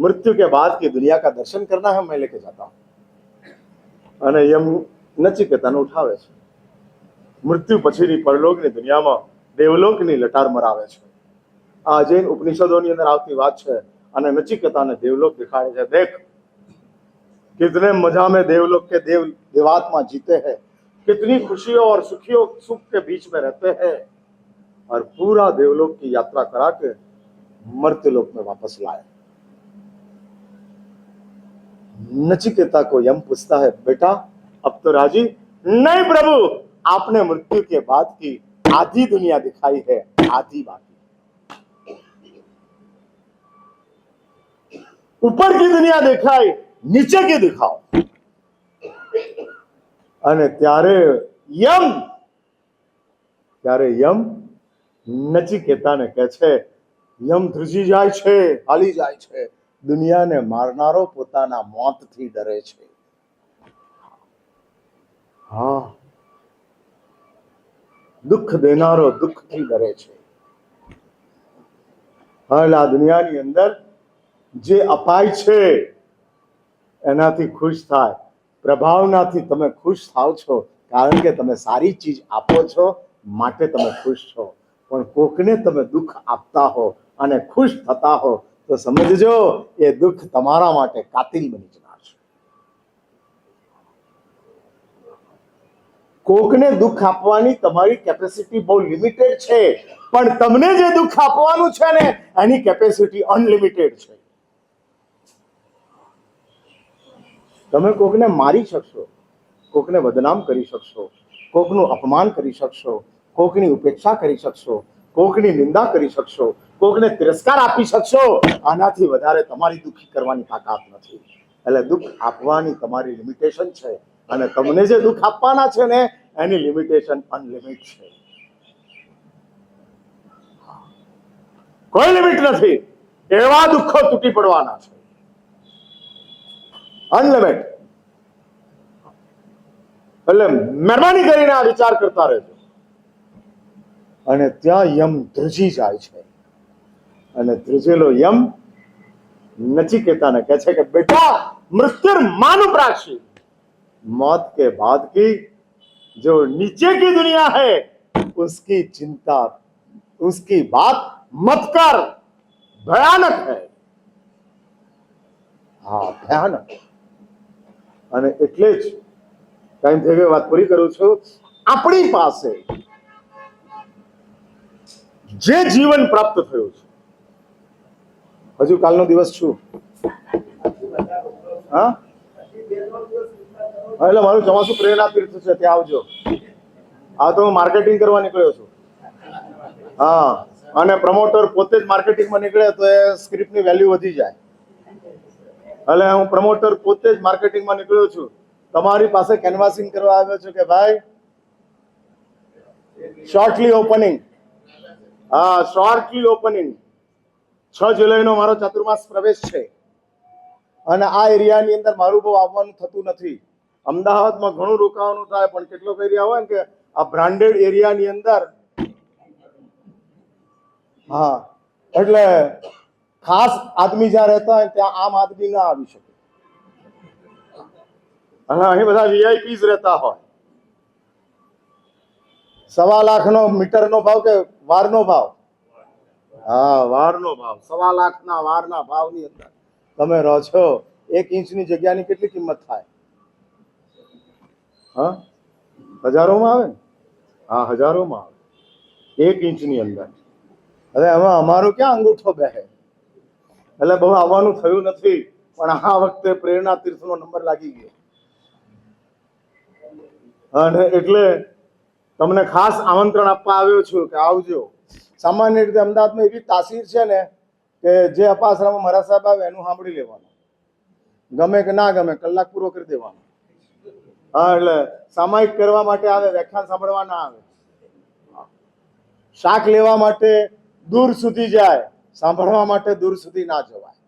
मृत्यु के बाद की दुनिया का दर्शन करना है मैं लेके जाता हूं. અને यम નચિકેતાને ઉઠાવે છે. મૃત્યુ પછીની પરલોકની દુનિયામાં દેવલોકની લટાર મરાવે છે. આ જૈન ઉપનિષદોની અંદર આવતી વાત છે અને નચિકેતાને દેવલોક दिखाए છે. देख कितने मजा में देवलोक के देवात्मा जीते हैं, कितनी खुशियों और सुखियों सुख के बीच में रहते हैं और पूरा देवलोक की यात्रा करा के मर्त्यलोक में वापस लाए. नचिकेता को यम पूछता है बेटा अब तो राजी? नहीं प्रभु, आपने मृत्यु के बाद की आधी दुनिया दिखाई है, आधी बाकी. ऊपर की दुनिया दिखाई, नीचे की दिखाओ. અને ત્યારે યમ નચિકેતાને કહે છે, યમ ધ્રુજી જાય છે, હાલી જાય છે. દુનિયાને મારનારો પોતાના મોતથી ડરે છે. હા, દુઃખ દેનારો દુઃખથી ડરે છે. હાલ આ દુનિયાની અંદર જે અપાય છે એનાથી ખુશ થાય. પ્રભાવનાથી તમે ખુશ થાવ છો કારણ કે તમે સારી ચીજ આપો છો માટે તમે ખુશ છો. પણ કોકને તમે દુઃખ આપતા હો અને ખુશ થતા હો તો સમજજો એ દુઃખ તમારા માટે કાતિલ બની જનાર છે. કોકને દુઃખ આપવાની તમારી કેપેસિટી બહુ લિમિટેડ છે, પણ તમને જે દુઃખ આપવાનું છે ને એની કેપેસિટી અનલિમિટેડ છે. તમે કોકને મારી શકશો, કોકને બદનામ કરી શકશો, કોકનું અપમાન કરી શકશો, કોકની ઉપેક્ષા કરી શકશો, કોકની નિંદા કરી શકશો, કોકને તિરસ્કાર આપી શકશો. આનાથી વધારે તમારી દુઃખી કરવાની તાકાત નથી. એટલે દુઃખ આપવાની તમારી લિમિટેશન છે અને તમને જે દુઃખ આપવાના છે ને એની લિમિટેશન અનલિમિટ છે. કોઈ લિમિટ નથી. એવા દુઃખો તૂટી પડવાના છે, અનલિમિટ. એટલે મહેરબાની કરીને આ વિચાર કરતા રહેજો. અને ત્યાં યમ ધ્રુજી જાય છે અને ધ્રુજેલો યમ नचिकेता કહે છે કે बेटा मृत्यु मानुप्राक्षी, मौत के बाद की जो नीचे की दुनिया है उसकी चिंता, उसकी बात मत कर, भयानक है. હા, ભયાનક. અને એટલે જ ટાઈમ થઈ ગયો, વાત પૂરી કરું છું. આપણી પાસે જે જીવન પ્રાપ્ત થયું છે, હજુ કાલનો દિવસ છું. હા, એટલે મારું ચોમાસું પ્રેરણા તીર્થ છે, ત્યાં આવજો. આ તો હું માર્કેટિંગ કરવા નીકળ્યો છું. હા, અને પ્રમોટર પોતે જ માર્કેટિંગમાં નીકળે તો એ સ્ક્રિપ્ટની વેલ્યુ વધી જાય. એટલે હું પ્રમોટર પોતે જ માર્કેટિંગમાં નીકળ્યો છું. તમારી પાસે કેનવાસિંગ કરવા આવ્યો છું કે ભાઈ શોર્ટલી ઓપનિંગ. હા, શોર્ટલી ઓપનિંગ. 6 જુલાઈનો મારો ચાતુર્માસ પ્રવેશ છે અને આ એરિયાની અંદર મારું બહુ આવવાનું થતું નથી. અમદાવાદમાં ઘણું રોકાવાનું થાય પણ કેટલોક એરિયા હોય ને કે આ બ્રાન્ડેડ એરિયાની અંદર. હા, એટલે ખાસ આદમી જ્યાં રહેતા હોય ત્યાં આમ આદમી ના આવી શકે, અને અહીં બધા વીઆઈપીઝ રહેતા હોય. 1.25 લાખનો મીટરનો ભાવ કે વારનો ભાવ? હા, વારનો ભાવ. 1.25 લાખના વારના ભાવની અંદર તમે રહો છો. 1 ઇંચની જગ્યાની કેટલી કિંમત થાય? હા, હજારોમાં આવે ને? હા, હજારોમાં આવે 1 ઇંચની અંદર. હવે એમાં અમારું ક્યાં અંગૂઠો બેહે, એટલે બહુ આવવાનું થયું નથી, પણ આ વખતે પ્રેરણા તીર્થનો નંબર લાગી ગયો, અને એટલે તમને ખાસ આમંત્રણ આપવા આવ્યો છું કે આવજો. સામાન્ય રીતે અમદાવાદમાં એવી તાસીર છે ને કે જે અપાસરામાં મારા સાહેબ આવે એનું સાંભળી લેવાનું, ગમે કે ના ગમે કલાક પૂરો કરી દેવાનો. હા, એટલે સામાયિક કરવા માટે આવે, વ્યાખ્યાન સાંભળવા ના આવે. શાક લેવા માટે દૂર સુધી જાય, સાંભળવા માટે દૂર સુધી ના જવાય.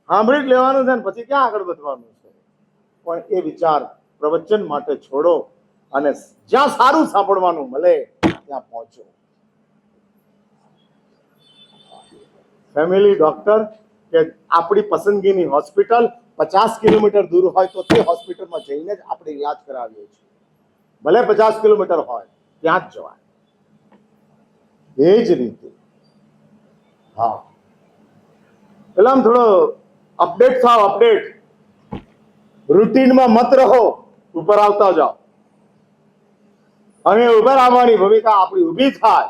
સાંભળી જ લેવાનું છે ને પછી ક્યાં આગળ વધવાનું છે. પણ એ વિચાર પ્રવચન માટે છોડો અને જ્યાં સારું સાંભળવાનું મળે ત્યાં પહોંચો. ફેમિલી ડોક્ટર કે આપણી પસંદગીની હોસ્પિટલ 50 કિલોમીટર દૂર હોય તો તે હોસ્પિટલમાં જઈને જ આપણે ઈલાજ કરાવીએ છીએ. ભલે 50 કિલોમીટર હોય ત્યાં જ જવાય. એ જ રીતે હા, પેલા આમ થોડો અપડેટ થાવ, અપડેટ. રૂટીનમાં મત રહો, ઉપર આવતા જાઓ, અને ઉપર આવવાની ભૂમિકા આપણી ઊભી થાય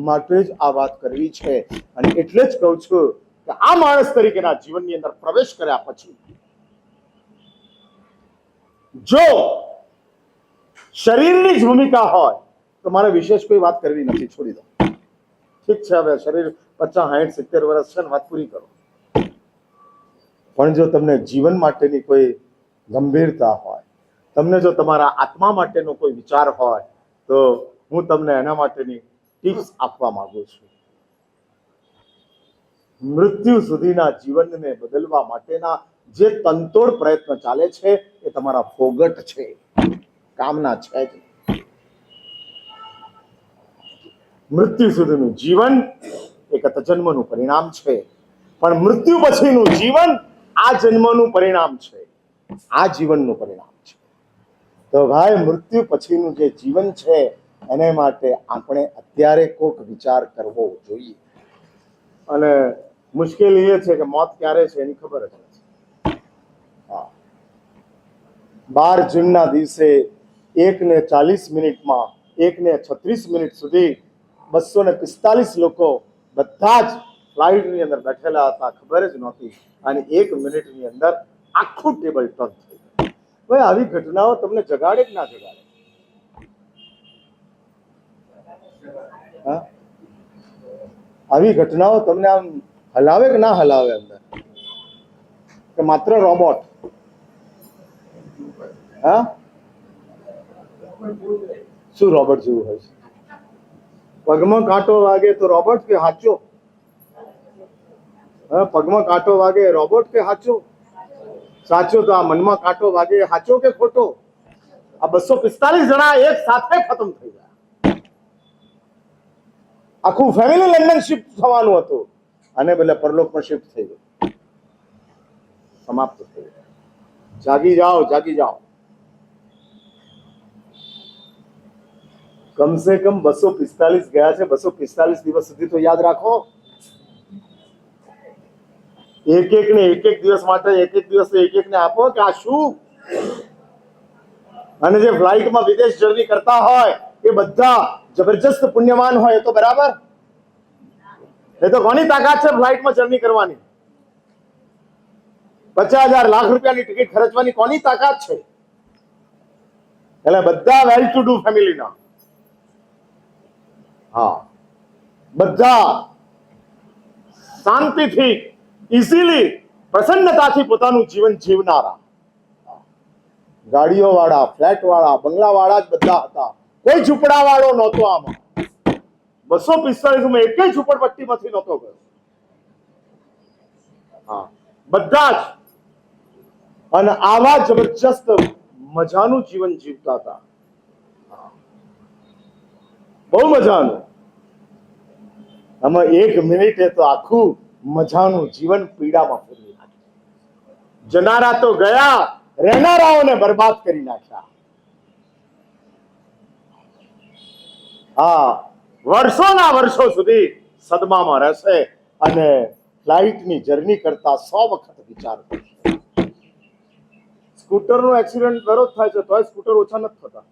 માટે જ આ વાત કરવી છે. અને એટલે જ કહું છું કે આ માણસ તરીકેના જીવનની અંદર પ્રવેશ કર્યા પછી જો શરીરની જ ભૂમિકા હોય તો મારે વિશેષ કોઈ વાત કરવી નથી, છોડી દો. ઠીક છે, હવે શરીર 50, 60, 70 વર્ષ છે ને વાત પૂરી કરો. પણ જો તમને જીવન માટેની કોઈ ગંભીરતા હોય, તમને જો તમારા આત્મા માટેનો કોઈ વિચાર હોય તો હું તમને એના માટેની ટિપ્સ આપવા માંગુ છું. મૃત્યુ સુધીના જીવનને બદલવા માટેના જે તનતોડ પ્રયત્ન ચાલે છે એ તમારા ફોગટ છે, કામના છે જ. મૃત્યુ સુધીનું જીવન એક જન્મનું પરિણામ છે, પણ મૃત્યુ પછીનું જીવન આ જન્મનું પરિણામ છે, આ જીવનનું પરિણામ છે. તો ભાઈ, મૃત્યુ પછીનું જે જીવન છે એને માટે આપણે અત્યારે કોઈક વિચાર કરવો જોઈએ. અને મુશ્કેલી એ છે કે મોત ક્યારે છે એની ખબર જ નથી. 12 જૂનના દિવસે 1:40 1:36 સુધી 245 લોકો બધા જ ફ્લાઇટની અંદર બેઠેલા હતા, ખબર જ નહોતી. અને 1 મિનિટની અંદર આખું ટેબલ ટર્ન થઈ ગયું. ભાઈ, આવી ઘટનાઓ તમને જગાડે કે ના જગાડે? હા, આવી ઘટનાઓ તમને આમ હલાવે કે ના હલાવે અંદર? કે માત્ર રોબોટ? હા, શું રોબોટ જેવું હોય છે? પગમાં કાંટો વાગે તો રોબોટ કે હાચો? હા, પગમાં કાંટો વાગે રોબોટ કે હાચો? સાચો. તો આ મનમાં કાંટો વાગે હાચો કે ખોટો? આ 245 જણા એક સાથે ખતમ થઈ ગયા. આખું ફેમિલી લંડન શિફ્ટ થવાનું હતું અને બદલે પરલોકમાં શિફ્ટ થઈ ગયું, સમાપ્ત થઈ ગયું. જાગી જાઓ, જાગી જાઓ. કમસે કમ 245 ગયા છે. 245 દિવસ સુધી તો યાદ રાખો. એક દિવસ માટે એક ને આપો કે આ શું? અને જે ફ્લાઇટમાં વિદેશ જર્ની કરતા હોય એ બધા જબરજસ્ત પુણ્યવાન હોય, એ તો બરાબર. એ તો કોની તાકાત છે ફ્લાઇટમાં જર્ની કરવાની? 50,000 લાખ રૂપિયાની ટિકિટ ખર્ચવાની કોની તાકાત છે? એટલે બધા વેલ ટુ ડુ ફેમિલીના, હા, બધા શાંતિથી, ઇઝીલી, પ્રસન્નતાથી પોતાનું જીવન જીવનારા, ગાડીઓ વાળા, ફ્લેટ વાળા, બંગલા વાળા જ બધા હતા. કોઈ ઝૂંપડા વાળો નહોતો. આમાં 245 માં એકેય ઝૂંપડપટ્ટીમાંથી નહોતો ગયો. હા, બધા જ. અને આવા જબરજસ્ત મજાનું જીવન જીવતા હતા, બહુ મજાનું. આમાં 1 મિનિટે તો આખું મજાનું જીવન પીડામાં ફેરવી નાખ્યું. જનારા તો ગયા, રહેનારાઓને બરબાદ કરી નાખ્યા. હા, વર્ષોના વર્ષો સુધી સદમામાં રહેશે અને ફ્લાઇટની જર્ની કરતા 100 વખત વિચાર કરશે. સ્કૂટરનો એક્સિડન્ટ દરરોજ થાય છે, તોય સ્કૂટર ઓછા નથી થતા.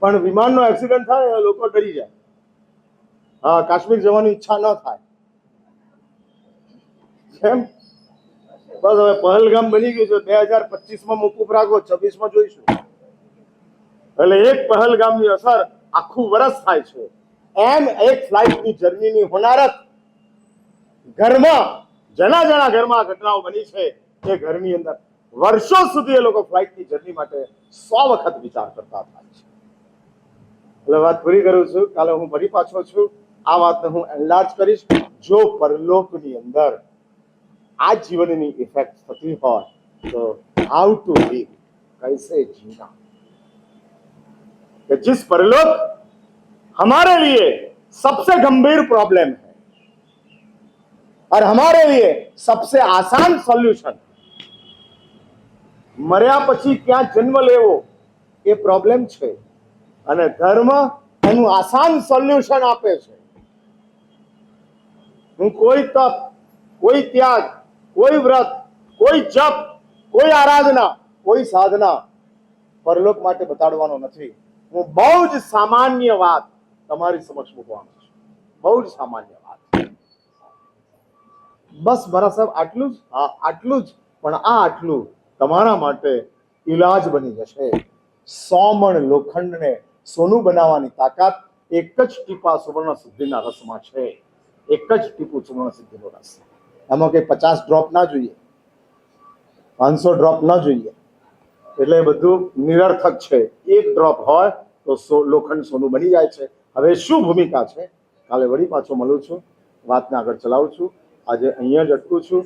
પણ વિમાનનો એક્સિડન્ટ થાય લોકો ડરી જાય. હા, કાશ્મીર જવાની ઈચ્છા ન થાય. કેમ? બસ હવે પહલગામ બની ગયું છે. 2025માં મોકૂફ રાખો, 26માં જોઈશું. એટલે એક પહલગામની અસર આખું વર્ષ થાય છે. એમ એક ફ્લાઇટની જર્નીની હોનારત ઘરમાં, જેના ઘરમાં ઘટનાઓ બની છે એ ઘરની અંદર વર્ષો સુધી એ લોકો ફ્લાઇટની જર્ની માટે 100 વખત વિચાર કરતા થાય છે. એટલે વાત પૂરી કરું છું. કાલે હું ફરી પાછો છું. આ વાતને હું એનલાર્જ કરીશ. જો પરલોકની અંદર આ જીવનની ઇફેક્ટ થતી હોય તો હાઉ ટુ લીવ, कैसे जीना, कि जिस परलोक हमारे लिए सबसे गंभीर प्रॉब्लम है और हमारे लिए सबसे आसान सॉल्यूशन, मर्या પછી ક્યાં જન્મ લેવો એ પ્રોબ્લેમ છે અને ધર્મ એનું આસાન સોલ્યુશન આપે છે. હું કોઈ તપ, કોઈ ત્યાગ, કોઈ વ્રત, કોઈ જપ, કોઈ આરાધના, કોઈ સાધના પરલોક માટે બતાડવાનો નથી. હું બહુ જ સામાન્ય વાત તમારી સમક્ષ મૂકવાનો છું. બહુ જ સામાન્ય વાત. બસ મારા સાહેબ આટલું જ. હા, આટલું જ. પણ આ આટલું તમારા માટે ઈલાજ બની જશે. 100 મણ લોખંડને સોનું બનાવવાની તાકાત એક જ ટીપા સુવર્ણ સિદ્ધિના રસમાં છે. એક જ ટીપું સુવર્ણ સિદ્ધિનો રસ. એમાં કંઈ 50 ડ્રોપ ના જોઈએ, 500 ડ્રોપ ના જોઈએ. એટલે બધું નિરર્થક છે. એક ડ્રોપ હોય તો લોખંડ સોનું બની જાય છે. હવે શું ભૂમિકા છે કાલે વળી પાછો મળું છું, વાતને આગળ ચલાવું છું. આજે અહીંયા જ અટકું છું.